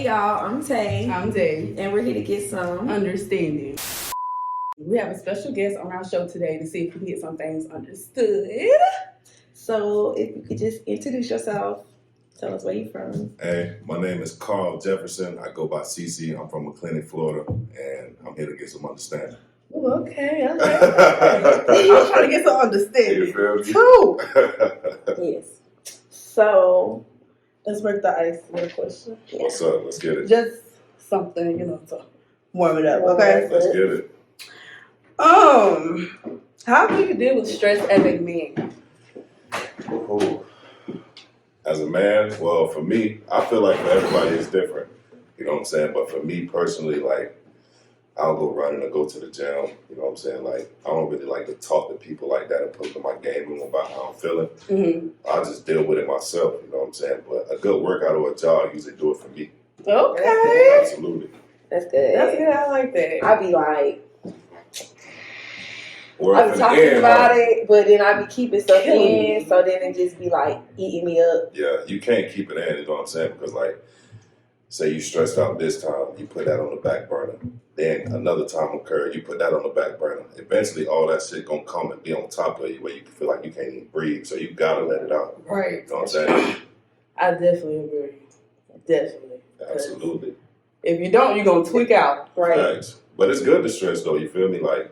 y'all, I'm Tay. I'm Dai. And we're here to get some Understanding. We have a special guest on our show today to see if we can get some things understood. So if you could just introduce yourself, tell us where you're from. Hey, my name is Carl Jefferson. I go by CC. I'm from McLennan, Florida, and I'm here to get some understanding. Ooh, okay, I like that. I'm trying to get some understanding You feel me? too. Yes. So, Let's break the ice with a question. What's up? Let's get it. Just something, to warm it up, okay? Let's get it. How do you deal with stress as a man? Ooh. As a man, well, for me, I feel like for everybody it's different. You know what I'm saying? But for me personally, like, I'll go running or go to the gym. You know what I'm saying? Like, I don't really like to talk to people like that and put in my game room about how I'm feeling. Mm-hmm. I just deal with it myself. You know what I'm saying? But a good workout or a jog usually do it for me. Okay. Absolutely. that's good. That's good. I like that. I be like, Or I if be in talking the end, about it, but then I be keeping stuff Killing in, me. so then it just be like eating me up. Yeah, you can't keep it in, you know what I'm saying? Because, like, say you stressed out this time, you put that on the back burner. Then another time occurred, you put that on the back burner. Eventually, all that shit gonna come and be on top of you where you feel like you can't even breathe. So you gotta let it out. Right. You know what I'm saying? I definitely agree. Definitely. Absolutely. If you don't, you're going to tweak out. Right. Facts. But it's good to stress, though. You feel me? Like,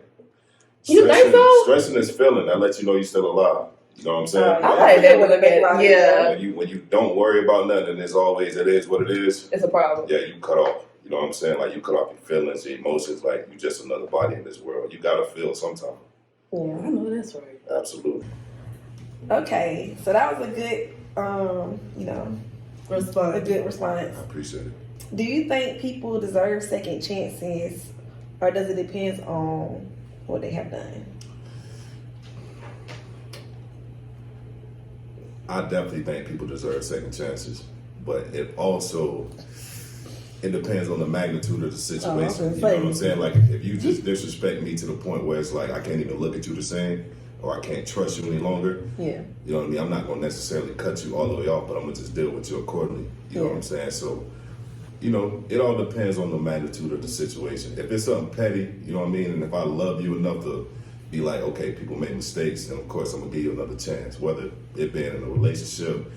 You think so? Stressing is feeling. That lets you know you're still alive. You know what I'm saying? I like that when I look at it. Yeah. When you don't worry about nothing, it's always, it is what it is. It's a problem. Yeah, you cut off. You know what I'm saying? Like, you cut off your feelings, your emotions. Like, you just another body in this world. You gotta feel sometime. Yeah. I know that's right. Absolutely. Okay, so that was a good, Response. a good response. I appreciate it. Do you think people deserve second chances, or does it depend on what they have done? I definitely think people deserve second chances, but it depends on the magnitude of the situation. You know what I'm saying? Like, if you just disrespect me to the point where it's like I can't even look at you the same, or I can't trust you any longer. Yeah. You know what I mean? I'm not gonna necessarily cut you all the way off, but I'm gonna just deal with you accordingly. You know what I'm saying? So, it all depends on the magnitude of the situation. If it's something petty, you know what I mean, and if I love you enough to be like, okay, people make mistakes, then of course I'm gonna give you another chance, whether it being in a relationship,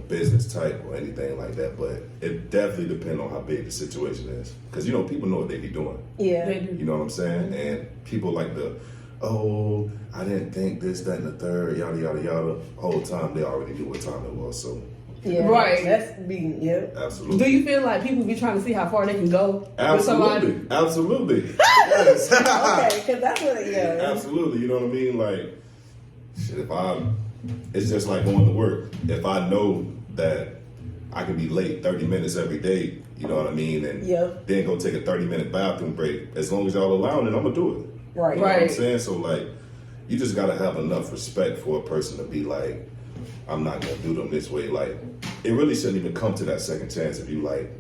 business type or anything like that. But it definitely depends on how big the situation is, because people know what they be doing. Yeah. They do. You know what I'm saying? And people like I didn't think this, that, and the third, yada yada yada. Whole time they already knew what time it was. So Yeah. Right. That's being, yeah. absolutely. Do you feel like people be trying to see how far they can go with somebody? Absolutely. Yes. Okay, because that's what it is. Absolutely. You know what I mean? Like, shit, it's just like going to work. If I know that I can be late 30 minutes every day, you know what I mean? And then go take a 30-minute bathroom break. As long as y'all allowing it, I'm going to do it. Right. You know what I'm saying? So, like, you just got to have enough respect for a person to be like, I'm not going to do them this way. Like, it really shouldn't even come to that second chance if you, like,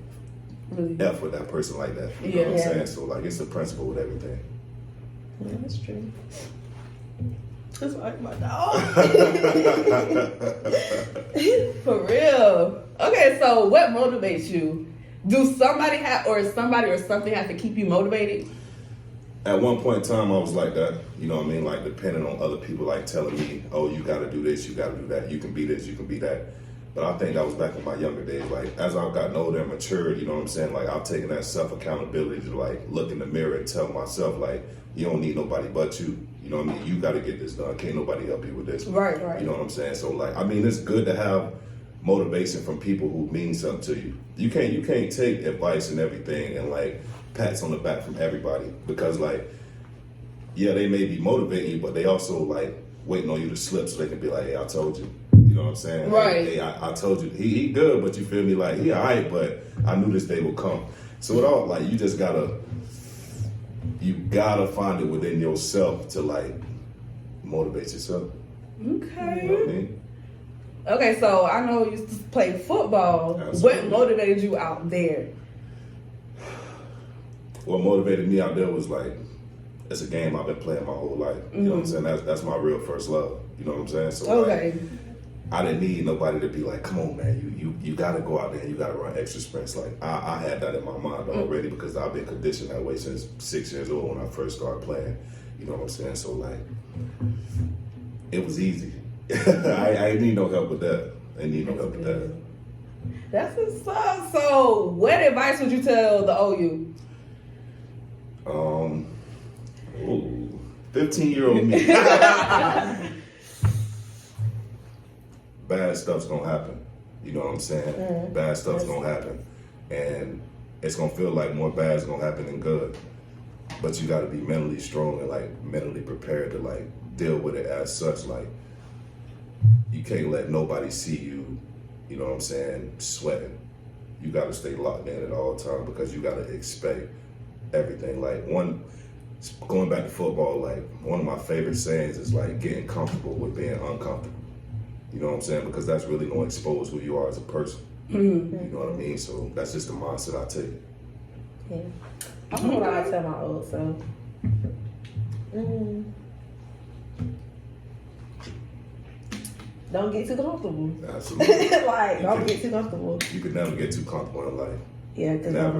F with that person like that. You know what I'm saying? So, like, it's the principle with everything. Yeah, that's true. That's like my dog. For real. Okay, so what motivates you? Do somebody or something have to keep you motivated? At one point in time, I was like that. You know what I mean? Like, depending on other people, like, telling me, oh, you got to do this, you got to do that. You can be this, you can be that. But I think that was back in my younger days. Like, as I've gotten older and matured, you know what I'm saying? Like, I've taken that self-accountability to, like, look in the mirror and tell myself, like, you don't need nobody but you. You know what I mean? You got to get this done. Can't nobody help you with this. Right. You know what I'm saying? So, like, I mean, it's good to have motivation from people who mean something to you. You can't take advice and everything and, like, pats on the back from everybody, because, like, yeah, they may be motivating you, but they also, like, waiting on you to slip so they can be like, hey, I told you. You know what I'm saying? Right. Hey, I told you. He good, but you feel me? Like, he all right, but I knew this day would come. So it all, like, you gotta find it within yourself to, like, motivate yourself. Okay. You know what I mean? Okay, so I know you used to play football. Absolutely. What motivated you out there? What motivated me out there was, like, it's a game I've been playing my whole life. You know what I'm saying? That's my real first love. You know what I'm saying? So, Okay. like, I didn't need nobody to be like, come on, man, you gotta go out there and you gotta run extra sprints. Like I had that in my mind already because I've been conditioned that way since 6 years old when I first started playing. You know what I'm saying? So like, it was easy. I didn't need no help with that. I didn't need no help with that. That's what's up. So, what advice would you tell the OU? 15-year-old me. Bad stuff's gonna happen. You know what I'm saying? Bad stuff's gonna happen. And it's gonna feel like more bad's gonna happen than good. But you gotta be mentally strong and like mentally prepared to like deal with it as such. Like, you can't let nobody see you, you know what I'm saying, sweating. You gotta stay locked in at all times because you gotta expect everything. Like going back to football, like one of my favorite sayings is like getting comfortable with being uncomfortable. You know what I'm saying? Because that's really gonna expose who you are as a person. You know what I mean? So that's just the mindset I take. Yeah. I don't know what I tell my old self. Don't get too comfortable. Absolutely. Like, don't get too comfortable. You can never get too comfortable in life. Yeah, because Never.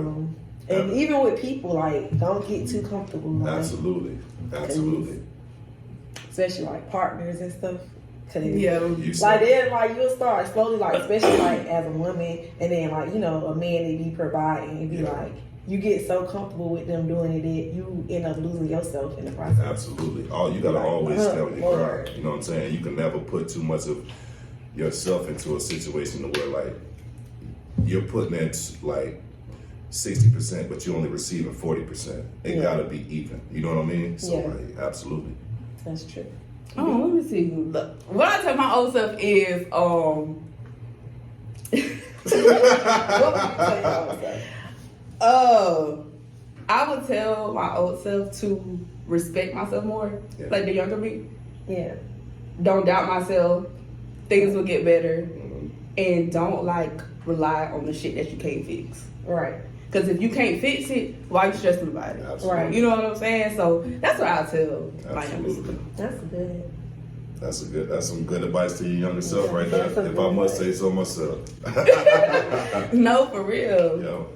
and even with people, like, don't get too comfortable. Like, Absolutely. Absolutely. especially like partners and stuff. Cause Yeah. You like said, then, like you'll start slowly, like especially like as a woman, and then like a man that be providing, and be like you get so comfortable with them doing it that you end up losing yourself in the process. absolutely. You gotta always stand your ground. You know what I'm saying? You can never put too much of yourself into a situation where like you're putting in like 60%, but you're only receiving 40%. It gotta be even. You know what I mean? So like, absolutely. That's true. Oh, let me see. Look, what I tell my old self is, What would you tell your old self? I would tell my old self to respect myself more, like the younger me. Yeah. Don't doubt myself. Things will get better, and don't like rely on the shit that you can't fix. Right. Because if you can't fix it, why you stressing about it? Absolutely. Right. You know what I'm saying? So that's what I tell my younger self. Absolutely. That's good. That's some good advice to your younger self right there. That's a If good I must advice. say so myself. No, for real. Yo,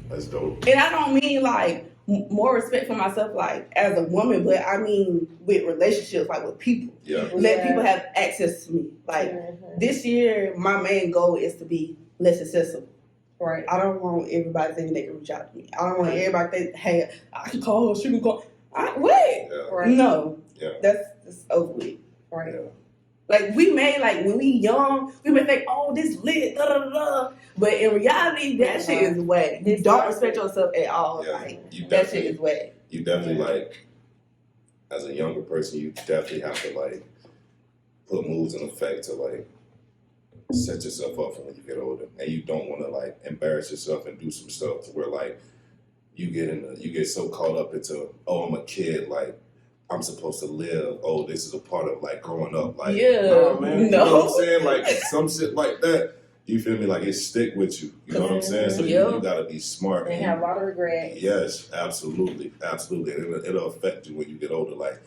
that's dope. And I don't mean like more respect for myself, like as a woman, but I mean with relationships, like with people. Yeah. Let people have access to me. Like this year, my main goal is to be less accessible. Right. I don't want everybody thinking they can reach out to me. I don't want everybody think, hey, I can call her, she can call. Wait. Yeah. Right. No. Yeah. That's over with. Right. Yeah. Like we may like when we young, we may think, oh, this lit, da da da. But in reality, that shit is whack. You don't respect yourself at all. Yeah. Like You that shit is whack. You definitely like, as a younger person, you definitely have to like put moves in effect to like set yourself up for when you get older, and you don't want to like embarrass yourself and do some stuff to where like you get so caught up into, oh, I'm a kid, like I'm supposed to live. Oh, this is a part of like growing up. Like, nah, man, you know what I'm saying? Like some shit like that. You feel me? Like it stick with you. You know what I'm saying? So you gotta be smart. And have a lot of regret. Yes, absolutely, absolutely. And it'll affect you when you get older. Like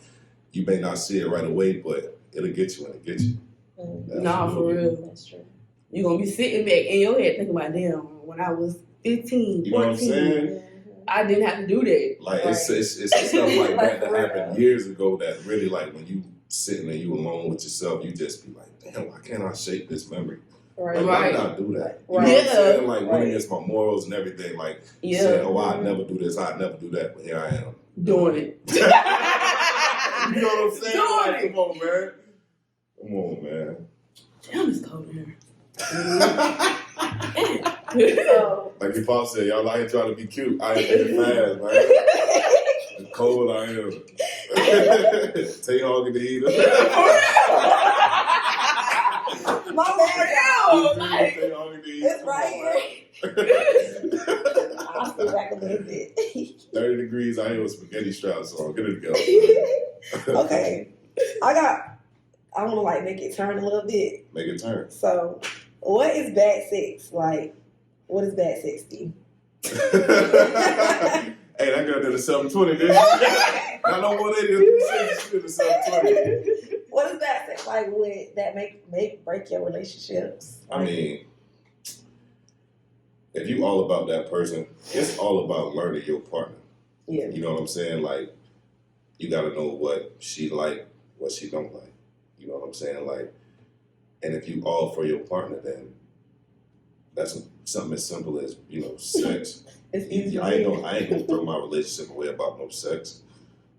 you may not see it right away, but it'll get you when it gets you. Nah, for real. That's true. You're gonna be sitting back in your head thinking about, damn, when I was 15, 14, You know what I'm saying? I didn't have to do that. Like Right. it's stuff like Like, that for happened years ago that really like when you sitting there, you alone with yourself, you just be like, damn, why can't I shape this memory? Right. Like, why did I do that? You know Right. what I'm saying? Like Right. went against my morals and everything. Like saying, oh, I'd never do this, I'd never do that, but here I am. Doing it. You know what I'm saying? Doing Like, it. come on, man. Come on, man. Damn, it's cold in here. So, Like your pop said, y'all out here trying to be cute. I ain't getting fast, man. It's cold out here. Tayy hogging the heater. my bad. Tayy hogging the heater. It's right here. I'll sit back a little bit. 30 degrees out here with spaghetti straps on. Get it together. Okay. I want to like make it turn a little bit. Make it turn. So, what is bad sex? Like, what is bad sex to you? Hey, that girl did a 720, didn't she? Not no 180, she did a 720. What is bad sex? like would that break your relationships? I mean, if you all about that person, it's all about learning your partner. Yeah. You know what I'm saying? Like, you got to know what she like, what she don't like. You know what I'm saying? Like, and if you all for your partner, then that's something as simple as, you know, sex. It's easy. I ain't gonna throw my relationship away about no sex.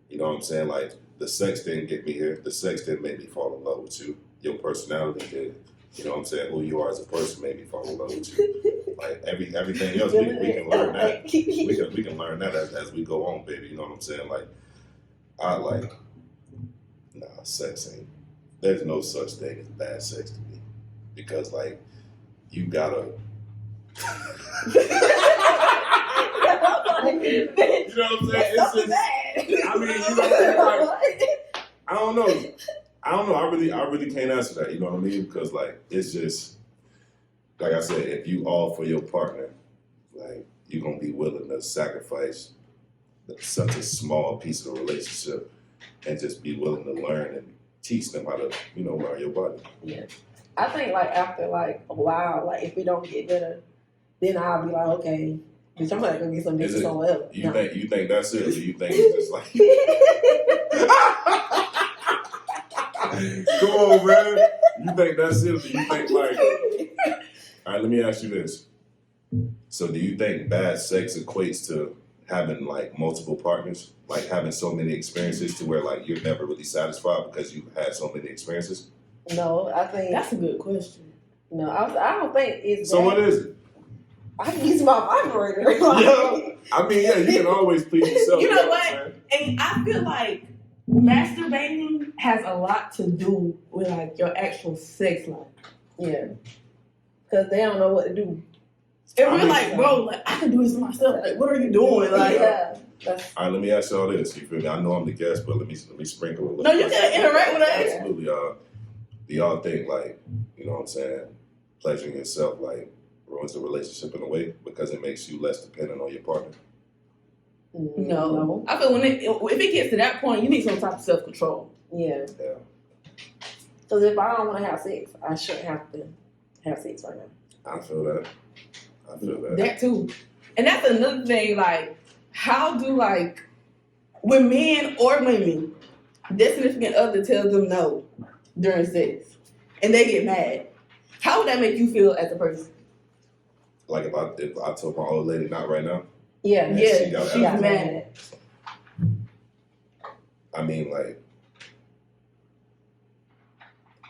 You know what I'm saying? Like, the sex didn't get me here. The sex didn't make me fall in love with you. Your personality did. You know what I'm saying? Who you are as a person made me fall in love with you. Like, everything else, we can learn that. We can learn that as we go on, baby. You know what I'm saying? Like, sex ain't. There's no such thing as bad sex to me, because like, you gotta. You know what I'm saying? It's just, I mean, you know, like, I don't know. I really can't answer that. You know what I mean? Because like, it's just, like I said, if you all for your partner, like, you're gonna be willing to sacrifice such a small piece of the relationship and just be willing to learn and teach them how to, you know, learn your body. Yeah. I think like after like a while, like if we don't get better, then I'll be like, okay, bitch, I'm not gonna get some bitch somewhere else. You think that's it, or do you think it's just like come on, man. You think that's it, or do you think like all right, let me ask you this. So do you think bad sex equates to having like multiple partners? Like having so many experiences to where like you're never really satisfied because you've had so many experiences? No, I think that's a good question. No, I don't think it's. So what is it? I can use my vibrator. Yeah, I mean, yeah, you can always please yourself. You know what? And I feel like masturbating has a lot to do with like your actual sex life. Yeah, because they don't know what to do. And we're like, bro, like I can do this myself. Like, what are you doing? Like, yeah. All right, let me ask y'all this. You feel me? I know I'm the guest, but let me sprinkle a little. No, you can interact with us. Absolutely. Do y'all think like, you know what I'm saying, pleasuring yourself like ruins the relationship in a way because it makes you less dependent on your partner? No. I feel if it gets to that point, you need some type of self-control. Yeah. Yeah. Because if I don't want to have sex, I shouldn't have to have sex right now. I feel that. That too. And that's another thing, like, how do, like, when men or women, their significant other tells them no during sex, and they get mad, how would that make you feel as a person? Like if I told my old lady not right now? Yeah, she got mad. I mean, like,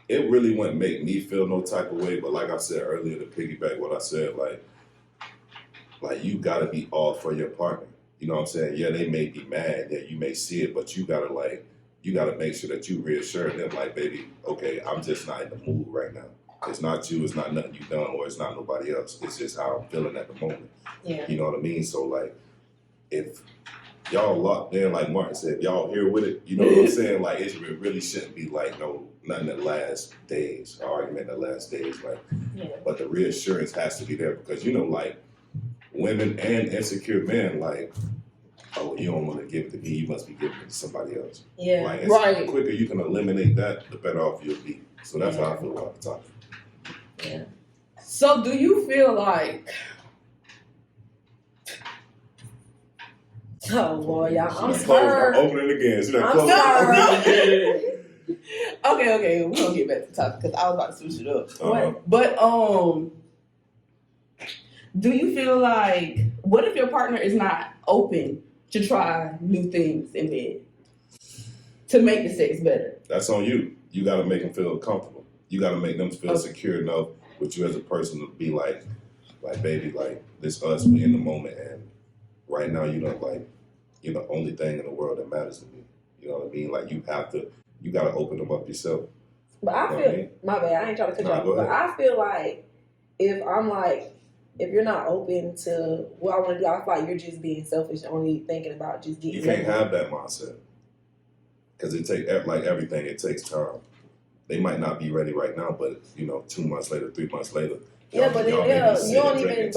it really wouldn't make me feel no type of way, but like I said earlier, to piggyback what I said, like you gotta be all for your partner. You know what I'm saying? Yeah, they may be mad, yeah, you may see it, but you gotta make sure that you reassure them, like, baby, okay, I'm just not in the mood right now. It's not you, it's not nothing you done, or it's not nobody else. It's just how I'm feeling at the moment. Yeah. You know what I mean? So like, if y'all locked in, like Martin said, if y'all here with it, you know what I'm saying? Like, it really shouldn't be like nothing that lasts days, an argument that lasts days. Like, yeah. But the reassurance has to be there because, you know, like, women and insecure men, like, oh, you don't want to give it to me, you must be giving it to somebody else. Yeah, like, right. The quicker you can eliminate that, the better off you'll be. So that's how I feel about the topic. Yeah. So do you feel like... Oh, boy, y'all, I'm sorry. Open it again. I'm sorry. Okay, we're going to get back to the topic because I was about to switch it up. Uh-huh. But, do you feel like, what if your partner is not open to try new things in bed to make the sex better? That's on you. You got to make them feel comfortable. You got to make them feel secure enough with you as a person to be like, baby, like, this us, we in the moment, and right now, you know, like, you're the only thing in the world that matters to me. You know what I mean? Like, you got to open them up yourself. But I feel, my bad, I ain't trying to cut you off, but I feel like if you're not open to what I want to do, I feel like you're just being selfish, only thinking about just getting. You can't have that mindset because it takes everything. It takes time. They might not be ready right now, but 2 months later, 3 months later, yeah, but you don't even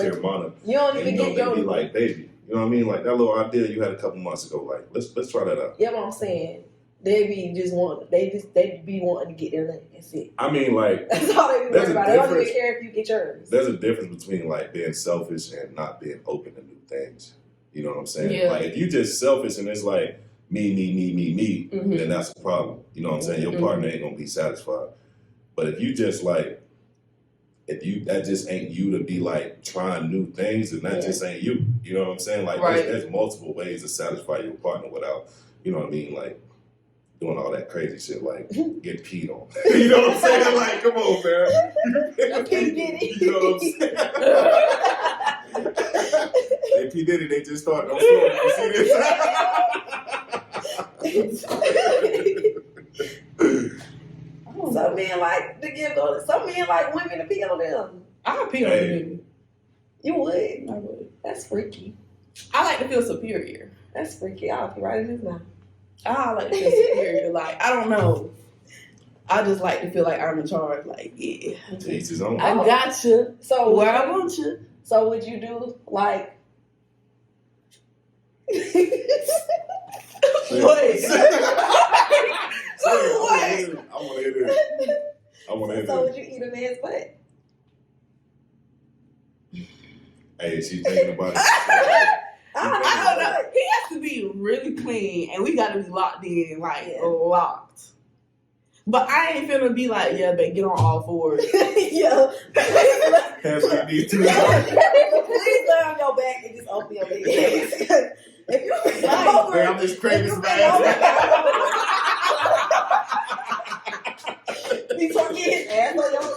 get your be like, baby, you know what I mean? Like that little idea you had a couple months ago, like let's try that out. Yeah, what I'm saying, They be wanting to get their name. That's it. I mean, like, That's all they be worried about. They don't even care if you get yours. There's a difference between like being selfish and not being open to new things. You know what I'm saying? Yeah. Like if you just selfish and it's like me, then that's a problem. You know what I'm saying? Your partner ain't gonna be satisfied. But if you just like, that just ain't you to be like trying new things, and that just ain't you. You know what I'm saying? Like there's multiple ways to satisfy your partner without, you know what I mean, like doing all that crazy shit, like get peed on. You know what I'm saying? Like, come on, man. P. Diddy. You know what I'm saying? Hey, P. Diddy, they just started on story. You see this? Some men like to give those. Some men like women to pee on them. I'll pee on you. You would? I would. That's freaky. I like to feel superior. That's freaky. I'll be right in his mouth. I like to feel superior. Like, I don't know. I just like to feel like I'm in charge. Like, yeah. To each his own. I got you. So where I want you. So would you do like? Wait. I want to hear this. So would you eat a man's butt? Hey, she's thinking about it. I don't know. He has to be really clean, and we got to be locked in, like locked. But I ain't finna be like, yeah, but get on all fours. Yeah. Hands like these two. Please lay on your back and just open your legs. If you over, I'm just crazy, man. Be talking his ass on your face.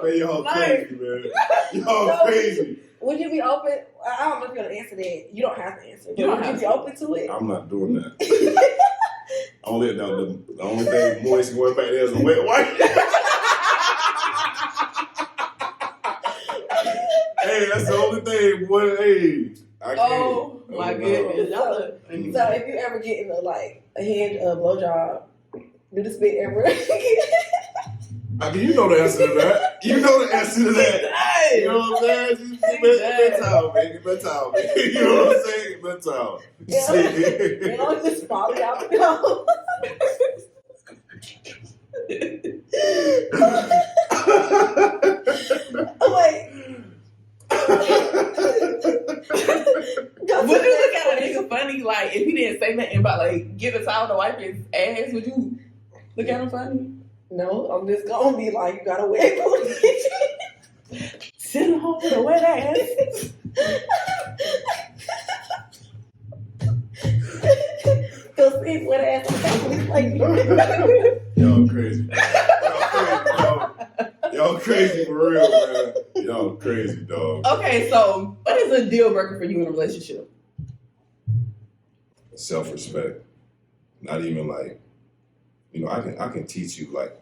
Man, y'all crazy, man. Y'all crazy. Would you be open? I don't know if you're gonna answer that. You don't have to answer. You don't would have you be to. open to it? I'm not doing that. The only thing moist going back there is a wet wipe. Hey, that's the only thing, boy. Hey, I can't. Oh my goodness. So if you ever get in a head blowjob, do the spit ever? I mean, you know the answer to that. You know the answer to that. Hey. You know what I'm saying? Get towel, man. Get that towel, man. You know what I'm saying? Get that towel. You know, just fall out. No. Wait. Would you look at a nigga funny, like, if he didn't say nothing about, like, get a towel to wipe his ass? Would you look at him funny? No, I'm just gonna be like, you gotta wet booty. Sit home with a wet ass. Cause it's wet ass on like Y'all crazy. Y'all crazy for real, man. Y'all crazy, dog. Okay, so what is a deal breaker for you in a relationship? Self-respect. Not even like, you know, I can teach you, like,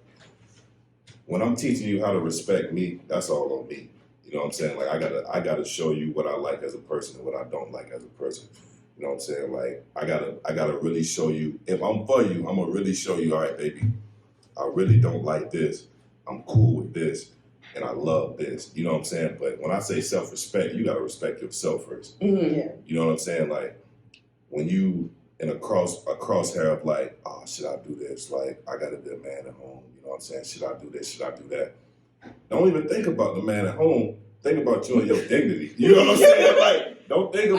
when I'm teaching you how to respect me, that's all on me. You know what I'm saying? Like, I gotta show you what I like as a person and what I don't like as a person. You know what I'm saying? Like, I gotta really show you. If I'm for you, I'm gonna really show you. All right, baby, I really don't like this. I'm cool with this, and I love this. You know what I'm saying? But when I say self-respect, you gotta respect yourself first. Mm-hmm. Yeah. You know what I'm saying? Like, when you in a crosshair of like, oh, should I do this? Like, I gotta be a man at home. You know what I'm saying? Should I do this? Should I do that? Don't even think about the man at home. Think about you and your dignity. You know what I'm saying? Like, don't think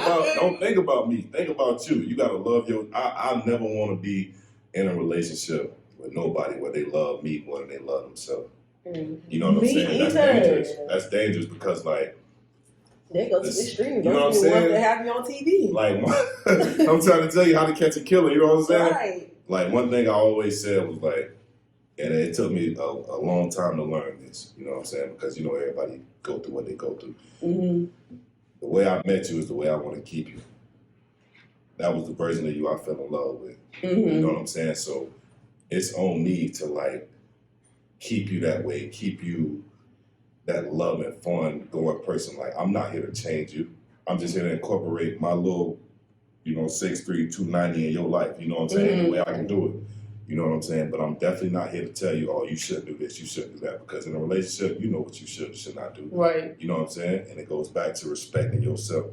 about me. Think about you. You gotta love I never want to be in a relationship with nobody where they love me more than they love themselves. Mm-hmm. You know what I'm saying? That's dangerous. That's dangerous because, like, they go to the stream. You know what I'm saying? They have you on TV. Like, I'm trying to tell you how to catch a killer. You know what I'm saying? Right. Like, one thing I always said was like, and it took me a long time to learn this. You know what I'm saying? Because, you know, everybody go through what they go through. Mm-hmm. The way I met you is the way I want to keep you. That was the version of you I fell in love with. Mm-hmm. You know what I'm saying? So it's on me to, like, keep you that way, keep you that love and fun going person. Like, I'm not here to change you. I'm just here to incorporate my little, 6'3", 290 in your life. You know what I'm saying? Mm-hmm. The way I can do it. You know what I'm saying? But I'm definitely not here to tell you, oh, you shouldn't do this, you shouldn't do that. Because in a relationship, you know what you should not do. Right. You know what I'm saying? And it goes back to respecting yourself.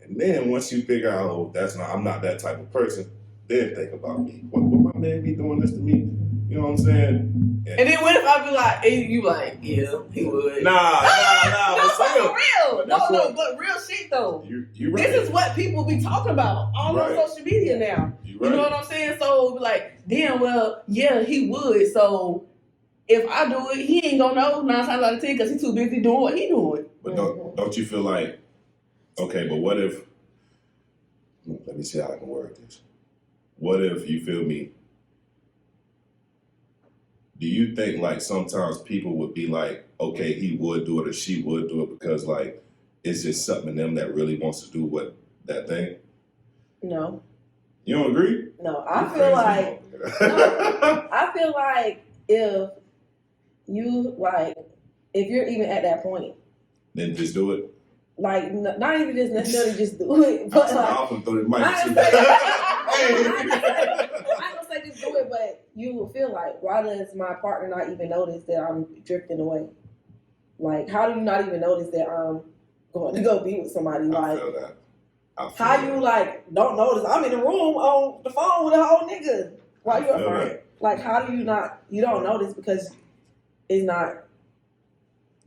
And then once you figure out, oh, I'm not that type of person, then think about me. What my man be doing this to me? You know what I'm saying? And then what if I be like, and you like, yeah, he would. Nah. No, but Still, for real. but But real shit though. You right. This is what people be talking about all Right. on social media now. You You know what I'm saying? So like, damn, well, yeah, he would. So if I do it, he ain't gonna know 9 times out of 10 because he's too busy doing what he doing. But don't you feel like, okay, but what if, let me see how I can word this. What if, you feel me, do you think like sometimes people would be like, okay, he would do it or she would do it because like it's just something in them that really wants to do what that thing? No. You don't agree? No, I feel like I feel like if you're even at that point, then just do it. like not even just necessarily just do it, but I like often throw the mic I to ain't gonna say just do it, but you will feel like, why does my partner not even notice that I'm drifting away? Like, how do you not even notice that I'm going to go be with somebody? Like, I feel that. How you like don't notice I'm in the room on the phone with a whole nigga while you're a friend? Like, how do you don't notice because it's not.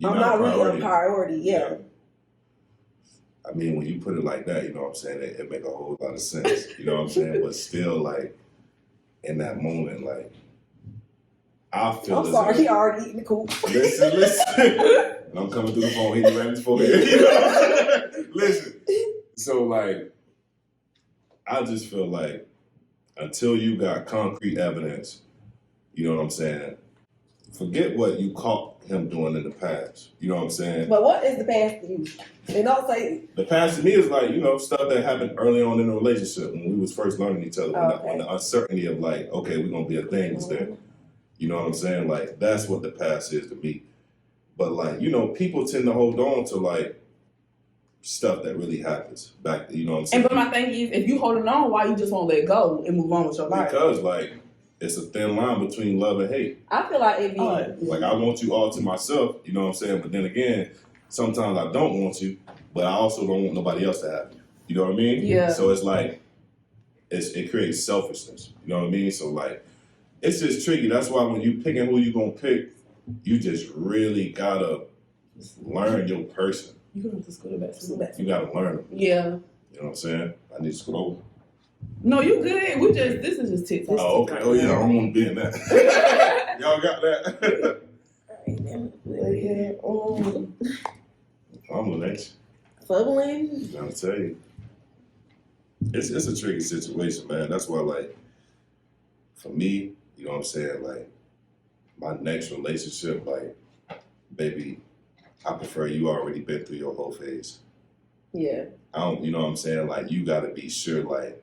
I'm not really a priority. Yeah. I mean, when you put it like that, you know what I'm saying, it make a whole lot of sense. You know what I'm saying? But still, like, in that moment, like, I feel. I'm sorry, he already eating the coop. Listen. And I'm coming through the phone, hitting right in his forehead. You know what I'm saying? Listen. So, like, I just feel like until you got concrete evidence, you know what I'm saying, forget what you caught him doing in the past. You know what I'm saying? But what is the past to you? And don't say... The past to me is like, you know, stuff that happened early on in the relationship when we was first learning each other. When the uncertainty of like, okay, we're going to be a thing was there. You know what I'm saying? Like, that's what the past is to me. But like, you know, people tend to hold on to like, stuff that really happens back, you know what I'm saying? And but my thing is, if you holding on, why you just won't let go and move on with your life? Because like it's a thin line between love and hate. I feel like it be like I want you all to myself, you know what I'm saying? But then again, sometimes I don't want you, but I also don't want nobody else to have you. You know what I mean? Yeah. So it's like it creates selfishness. You know what I mean? So like it's just tricky. That's why when you picking who you gonna pick, you just really gotta learn your person. You gonna have to school back. You gotta learn them. Yeah. You know what I'm saying? I need to scroll over. No, you good. This is just TikTok. Oh, okay. Oh, yeah, I don't want to be in that. Y'all got that? I'm gonna let you. Fumbling. I'm trying to tell you. It's a tricky situation, man. That's why, like, for me, you know what I'm saying? Like, my next relationship, like, baby, I prefer you already been through your whole phase. Yeah. I don't, you know what I'm saying? Like, you got to be sure, like,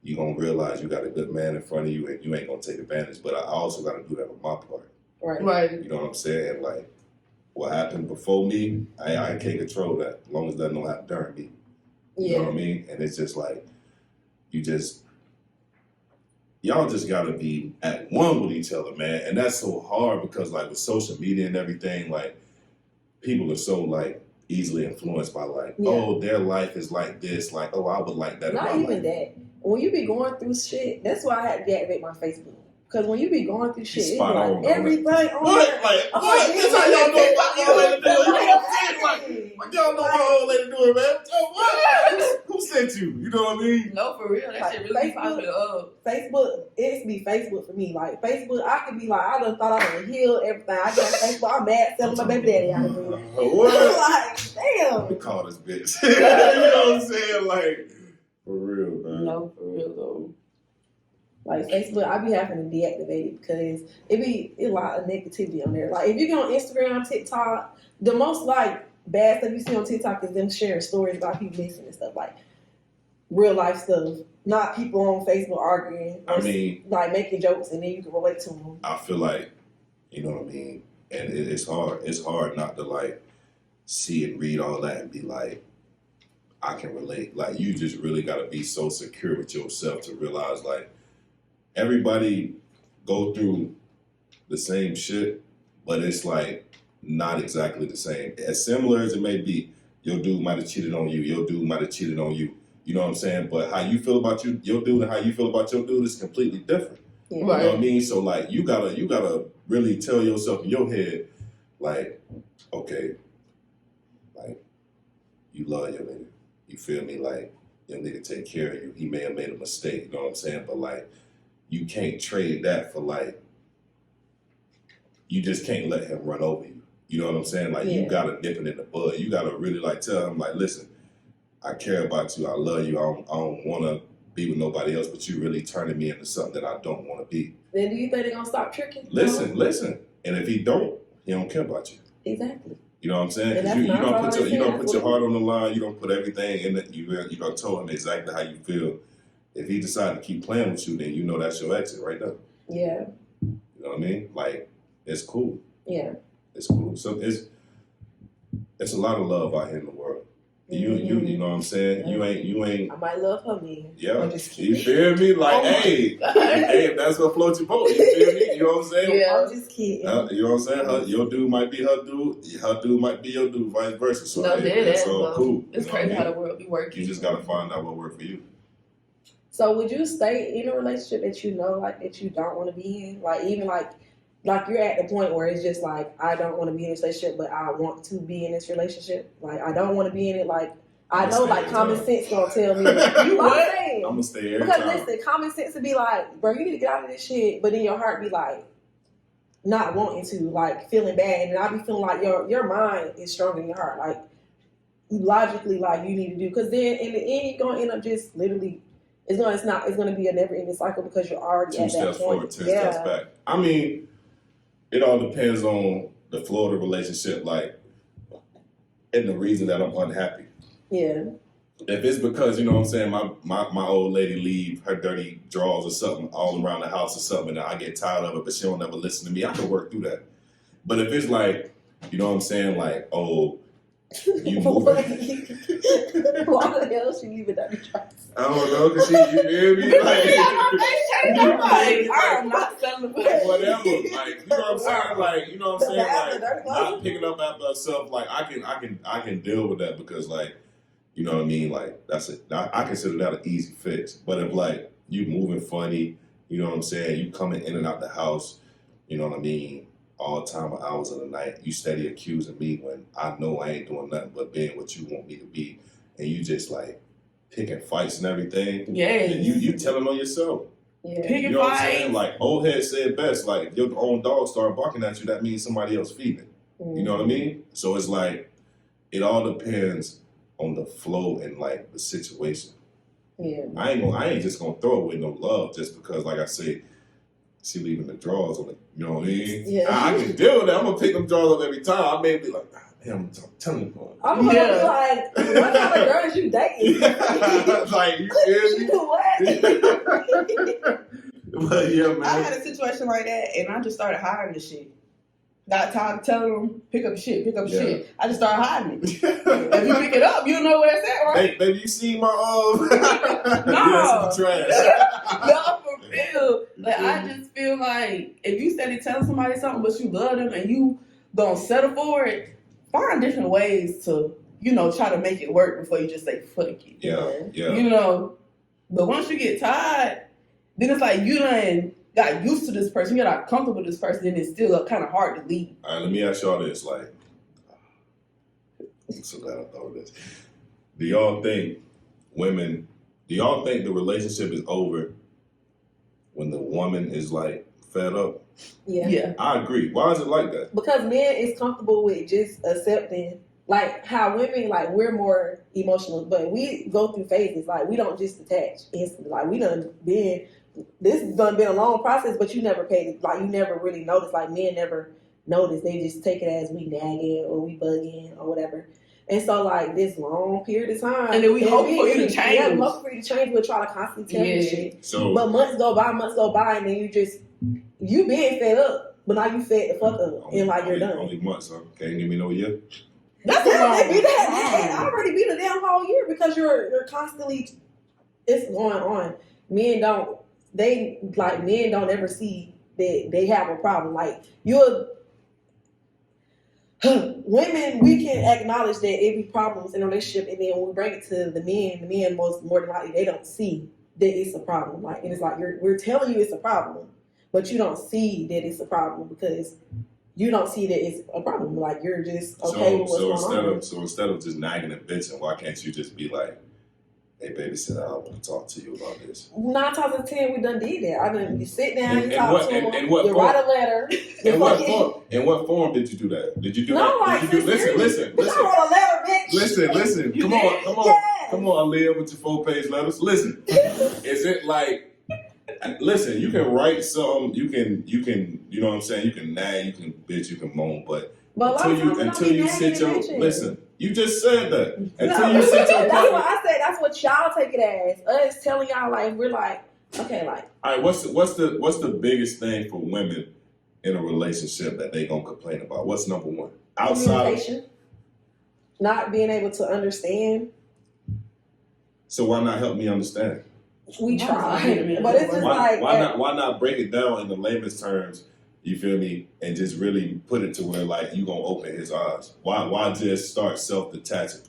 you going to realize you got a good man in front of you and you ain't going to take advantage. But I also got to do that on my part. Right. You know what I'm saying? Like, what happened before me, I can't control that as long as that don't happen during me. You know what I mean? And it's just like, y'all just got to be at one with each other, man. And that's so hard because, like, with social media and everything, like, people are so, like, easily influenced by, like, oh, their life is like this. Like, oh, I would like that. Not even that. When you be going through shit, that's why I had to deactivate my Facebook. Because when you be going through shit, it's like everything on what? there. Like, what? That's how y'all know about the old lady do it. You know what I'm saying? Like, y'all know about the old lady do it, man. So what? Who sent you? You know what I mean? No, for real. That shit really popping up. Facebook, it's be Facebook for me. Like, Facebook, I could be like, I done thought I would heal everything. I got Facebook, I'm mad selling my baby daddy out of here. What? Like, damn. We call this bitch. You know what I'm saying? Like, for real, man. No, for real, though. Like, Facebook, I be having to deactivate it because it be a lot of negativity on there. Like, if you get on Instagram, TikTok, the most, like, bad stuff you see on TikTok is them sharing stories about people missing and stuff, like real life stuff. Not people on Facebook arguing. Or, like, making jokes and then you can relate to them. I feel like, you know what I mean? And it's hard. It's hard not to, like, see and read all that and be like, I can relate. Like, you just really got to be so secure with yourself to realize, like, everybody go through the same shit, but it's like not exactly the same. As similar as it may be, your dude might have cheated on you, your dude might have cheated on you. You know what I'm saying? But how you feel about your dude and how you feel about your dude is completely different. Yeah. You know what I mean? So like you gotta really tell yourself in your head, like, okay, like you love your nigga. You feel me? Like your nigga take care of you. He may have made a mistake, you know what I'm saying? But like you can't trade that for like you just can't let him run over you. You know what I'm saying? Like you gotta nip it in the bud. You gotta really like tell him like, listen, I care about you. I love you. I don't want to be with nobody else, but you really turning me into something that I don't want to be. Then do you think they're gonna stop tricking? Listen. And if he don't care about you. Exactly. You know what I'm saying? And You don't put your what heart on the line. You don't put everything in it. You don't tell him exactly how you feel. If he decides to keep playing with you, then you know that's your exit right there. Yeah. You know what I mean? Like it's cool. Yeah. It's cool. So it's a lot of love out here in the world. You know what I'm saying? You ain't. I might love her, man. Yeah, I'm just you kidding. feel me? Like, hey, if that's what floats your boat, you feel me? You know what I'm saying? Yeah. I'm just kidding. You know what I'm saying? Your dude might be her dude might be your dude, vice versa. So No, it's all cool. It's crazy how the world be working. You just gotta find out what works for you. So would you stay in a relationship that you know like that you don't want to be in? Like even like you're at the point where it's just like I don't want to be in this relationship, but I want to be in this relationship. Like I don't want to be in it. Like I know like common sense gonna tell me you what? I'm gonna stay every because time. listen, common sense would be like, bro, you need to get out of this shit, but then your heart be like not wanting to, like feeling bad, and I be feeling like your mind is stronger than your heart. Like logically, like you need to do, because then in the end you're gonna end up just literally. It's gonna be a never ending cycle because you're already at that point. 2 steps forward, 10 steps back. I mean, it all depends on the flow of the relationship, like, and the reason that I'm unhappy. Yeah. If it's because, you know what I'm saying, my old lady leave her dirty drawers or something all around the house or something, and I get tired of it, but she don't ever listen to me, I can work through that. But if it's like, you know what I'm saying, like, oh, you moving. Why the hell is she leaving dirty drawers? I don't know, because you hear me? I'm not selling like, whatever. Like, you know what I'm saying? Like, you know what I'm saying? Like, not picking up after herself, like, I can deal with that because, like, you know what I mean? Like, that's it. I consider that an easy fix. But if, like, you moving funny, you know what I'm saying? You coming in and out the house, you know what I mean? All time of hours of the night, you steady accusing me when I know I ain't doing nothing but being what you want me to be, and you just like picking fights and everything. Yeah. And you telling on yourself. Yeah. Picking you know what I'm fights. saying? Like old head said best, like if your own dog start barking at you, that means somebody else feeding it. You know what I mean? So it's like it all depends on the flow and like the situation. Yeah. I ain't just gonna throw away no love just because, like I say, she leaving the drawers on it. You know what I mean? Yeah. I can deal with that. I'm gonna pick them drawers up every time. I may be like, damn, I'm telling you. I'm gonna be like, what kind of girls you dating? Like, you feel me? What? But yeah, man. I had a situation like that, and I just started hiding the shit. Got tired of telling them, pick up shit. I just started hiding it. If you pick it up, you know where it's at, right? Hey, baby, you see my No. trash. No, for real. Like, I just feel like if you steady telling somebody something, but you love them and you don't settle for it, find different ways to, you know, try to make it work before you just say fuck it. Yeah. You know, but once you get tired, then it's like you done got used to this person, you're not comfortable with this person, and it's still kind of hard to leave. All right, let me ask y'all this. Like, I'm so glad I thought of this. Do y'all think the relationship is over when the woman is like fed up? Yeah. I agree. Why is it like that? Because men is comfortable with just accepting, like how women, like we're more emotional, but we go through phases. Like we don't just detach instantly. Like this has been a long process, but you never paid, like you never really noticed. Like men never notice. They just take it as we nagging or we bugging or whatever. And so like this long period of time, and then we hope for you to change. Yeah, we hope for you to change. We'll try to constantly tell you shit. So, but months go by, and then you being fed up, but now you fed the fuck up, and like you're done. Only months, huh? Can't give me no year. That's it already been a damn whole year because you're constantly, it's going on. Men don't ever see that they have a problem. Like women, we can acknowledge that it be problems in a relationship, and then when we bring it to the men more than likely they don't see that it's a problem. Like, and it's like we're telling you it's a problem, but you don't see that it's a problem because you don't see that it's a problem. Like, you're just okay with what's going on. So instead of just nagging and bitching, why can't you just be like, hey, babysitter, I want to talk to you about this. 9 times out of 10, we done did that. You sit down, you talk to them, you write a letter. In what form did you do that? Did you do that? Like, listen. I wrote a letter, bitch. Listen. Come on, Leah, with your 4-page letters. Listen, is it like? Listen, you can write something. You can. You know what I'm saying. You can nag. You can bitch. You can moan. But until you sit your listen. You just said that. Until you sit your. That's what I said. That's what y'all take it as. Us telling y'all, like, we're like, okay, like. All right. What's the biggest thing for women in a relationship that they gonna complain about? What's number one? Communication. Not being able to understand. So why not help me understand? We try, but it's just why not break it down in the layman's terms? You feel me? And just really put it to where like you gonna open his eyes. Why just start self-detaching?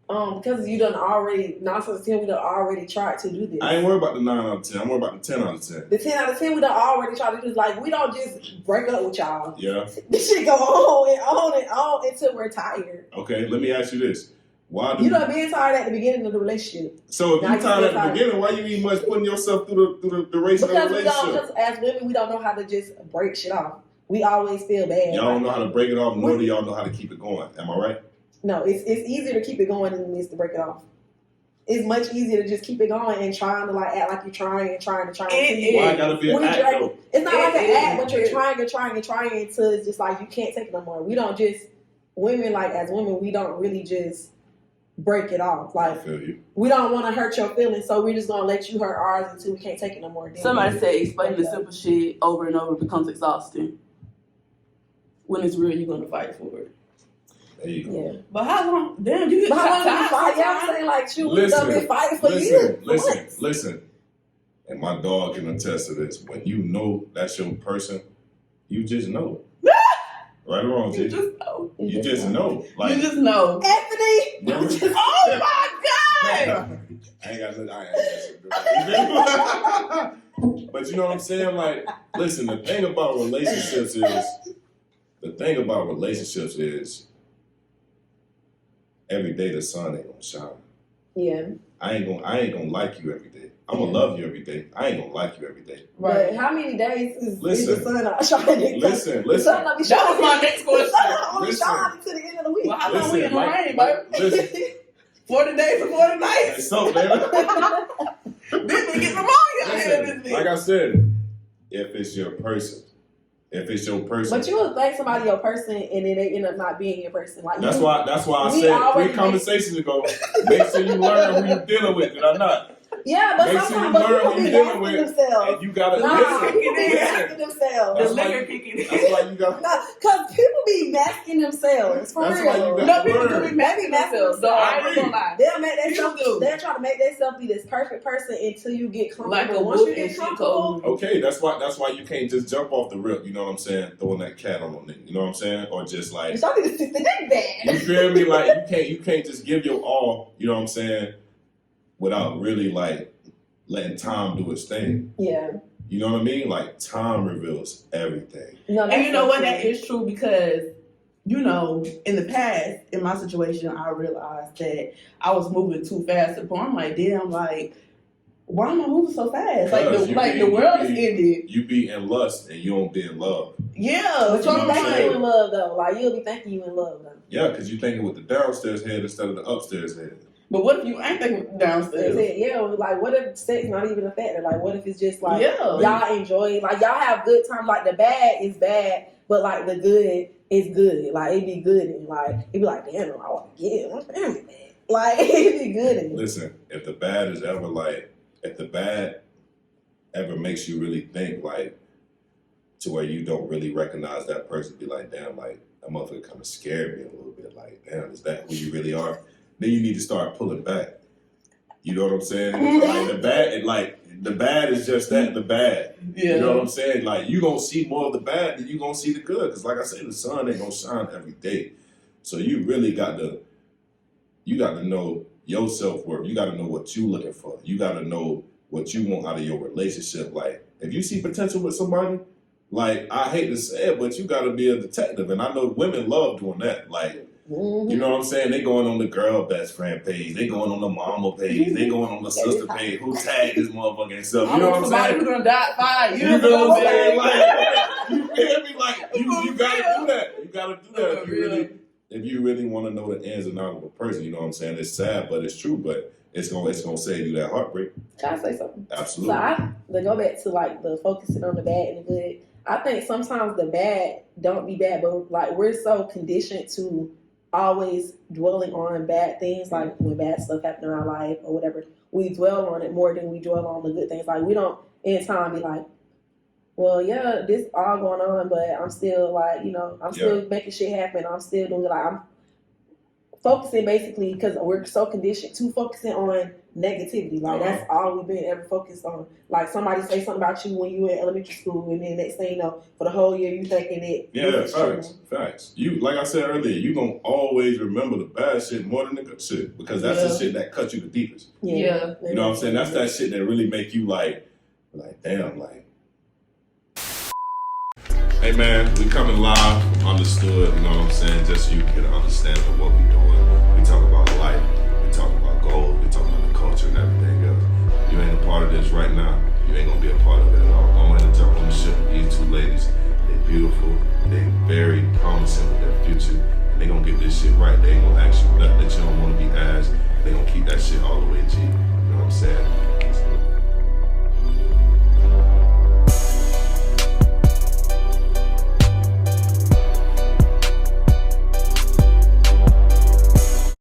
Because you done already 9 out of 10 we done already tried to do this. I ain't worried about the 9 out of 10. I'm worried about the 10 out of 10. The 10 out of 10 we done already tried to do this. Like, we don't just break up with y'all. Yeah. This shit go on and on and on until we're tired. Okay, let me ask you this. Why do you done being tired at the beginning of the relationship? So if you're tired at the beginning, why you even much putting yourself through the duration of the relationship? Because as women, we don't know how to just break shit off. We always feel bad. Y'all don't know how to break it off, nor do y'all know how to keep it going. Am I right? No, it's easier to keep it going than it is to break it off. It's much easier to just keep it going and trying to like act like you're trying. Why I gotta be an act though? It's not like an act, but you're trying until it's just like you can't take it no more. We don't just as women, we don't really just break it off. Like, I feel you. We don't want to hurt your feelings, so we're just gonna let you hurt ours until we can't take it no more. Somebody say explaining the simple shit over and over becomes exhausting. When it's real, you're gonna fight for it. There you go. Yeah. But how long? Damn, you get how long you fight? Y'all saying like, shoot, we done been fighting for years. Listen. And my dog can attest to this. When you know that's your person, you just know. Right or wrong, you just know. You just know. Like, you just know. Anthony! Oh my God! I ain't got nothing. But you know what I'm saying? Like, listen, the thing about relationships is every day the sun ain't gonna shine. Yeah. I ain't gonna like you every day. I'm gonna love you every day. I ain't gonna like you every day. Right. But how many days is the sun not shining? Listen. The sun not be shining. That was my next question. The sun only shines until the end of the week. Well, how long we in the rain, baby? 40 days and 40 nights. So, baby. This been getting pneumonia. Like I said, if it's your person. But you would think somebody your person and then they end up not being your person. Like that's why I said 3 conversations ago. Make sure you learn who you're dealing with. Did I not? Yeah, but sometimes people be asking themselves. And you gotta asking themselves. The liquor kicking in. That's why you got. Because people be masking themselves. For that's real. Why you no, people do be masking themselves. So I ain't gonna lie. They'll try to make themselves be this perfect person until you get comfortable. Like a once you get comfortable. Okay, that's why you can't just jump off the rip. You know what I'm saying? Throwing that cat on them. You know what I'm saying? Or just like. So I need to stick the dick bad. You feel me? Like you can't just give your all. You know what I'm saying? Without really like letting time do its thing. Yeah. You know what I mean? Like time reveals everything. No, and you know what? That is true because, you know, in the past, in my situation, I realized that I was moving too fast to the point. I'm like, damn, like, why am I moving so fast? The world is ended. You be in lust and you don't be in love. Yeah, but you be thinking you in love though. Like you'll be thinking you in love though. Yeah, because you thinking with the downstairs head instead of the upstairs head. But what if you ain't thinking downstairs? Yeah, like what if sex not even a factor? Like what if it's just like y'all enjoy, like y'all have good times. Like the bad is bad, but like the good is good. Like it be good and like it be like, damn, I want to get my family back. Like it be good. And listen, if the bad ever makes you really think like to where you don't really recognize that person, be like, damn, like that motherfucker kind of scared me a little bit. Like, damn, is that who you really are? Then you need to start pulling back. You know what I'm saying? The bad is just that, the bad. Yeah. You know what I'm saying? Like, you gonna see more of the bad than you gonna see the good. Because like I said, the sun ain't gonna shine every day. So you really got to know your self-worth. You got to know what you looking for. You got to know what you want out of your relationship. Like, if you see potential with somebody, like, I hate to say it, but you got to be a detective. And I know women love doing that. Like, you know what I'm saying? They going on the girl best friend page. They going on the mama page. They going on the sister page. Who tagged this motherfucker and stuff? You know what I'm saying? Who done died 5 You years know what I'm ago, saying? man. Like, you feel me? Like, you gotta do that. You gotta do that if you really want to know the ins and outs of a person. You know what I'm saying? It's sad, but it's true. But it's gonna save you that heartbreak. Can I say something? Absolutely. So to go back to like the focusing on the bad and the good, I think sometimes the bad don't be bad, but like we're so conditioned to always dwelling on bad things, like when bad stuff happen in our life or whatever, we dwell on it more than we dwell on the good things. Like, we don't in time be like, well, yeah, this all going on, but I'm still like, I'm still making shit happen. I'm still doing I'm focusing basically because we're so conditioned to focusing on negativity. Like, that's all we've been ever focused on. Like, somebody say something about you when you were in elementary school, and then next thing you know, for the whole year you thinking it. Yeah, facts. You, like I said earlier, you gonna always remember the bad shit more than the good shit, because that's the shit that cut you the deepest. Yeah. You know what I'm saying? That's that shit that really make you like damn, like. Hey man, we coming live, understood, you know what I'm saying? Just so you can understand what we doing. We talk about life, we talk about goals, we talk about the culture and everything else. You ain't a part of this right now, you ain't gonna be a part of it at all. Go ahead and jump on the ship with these two ladies. They beautiful, they very promising with their future, and they gonna get this shit right. They ain't gonna ask you nothing that you don't wanna be asked. They gonna keep that shit all the way G. You know what I'm saying?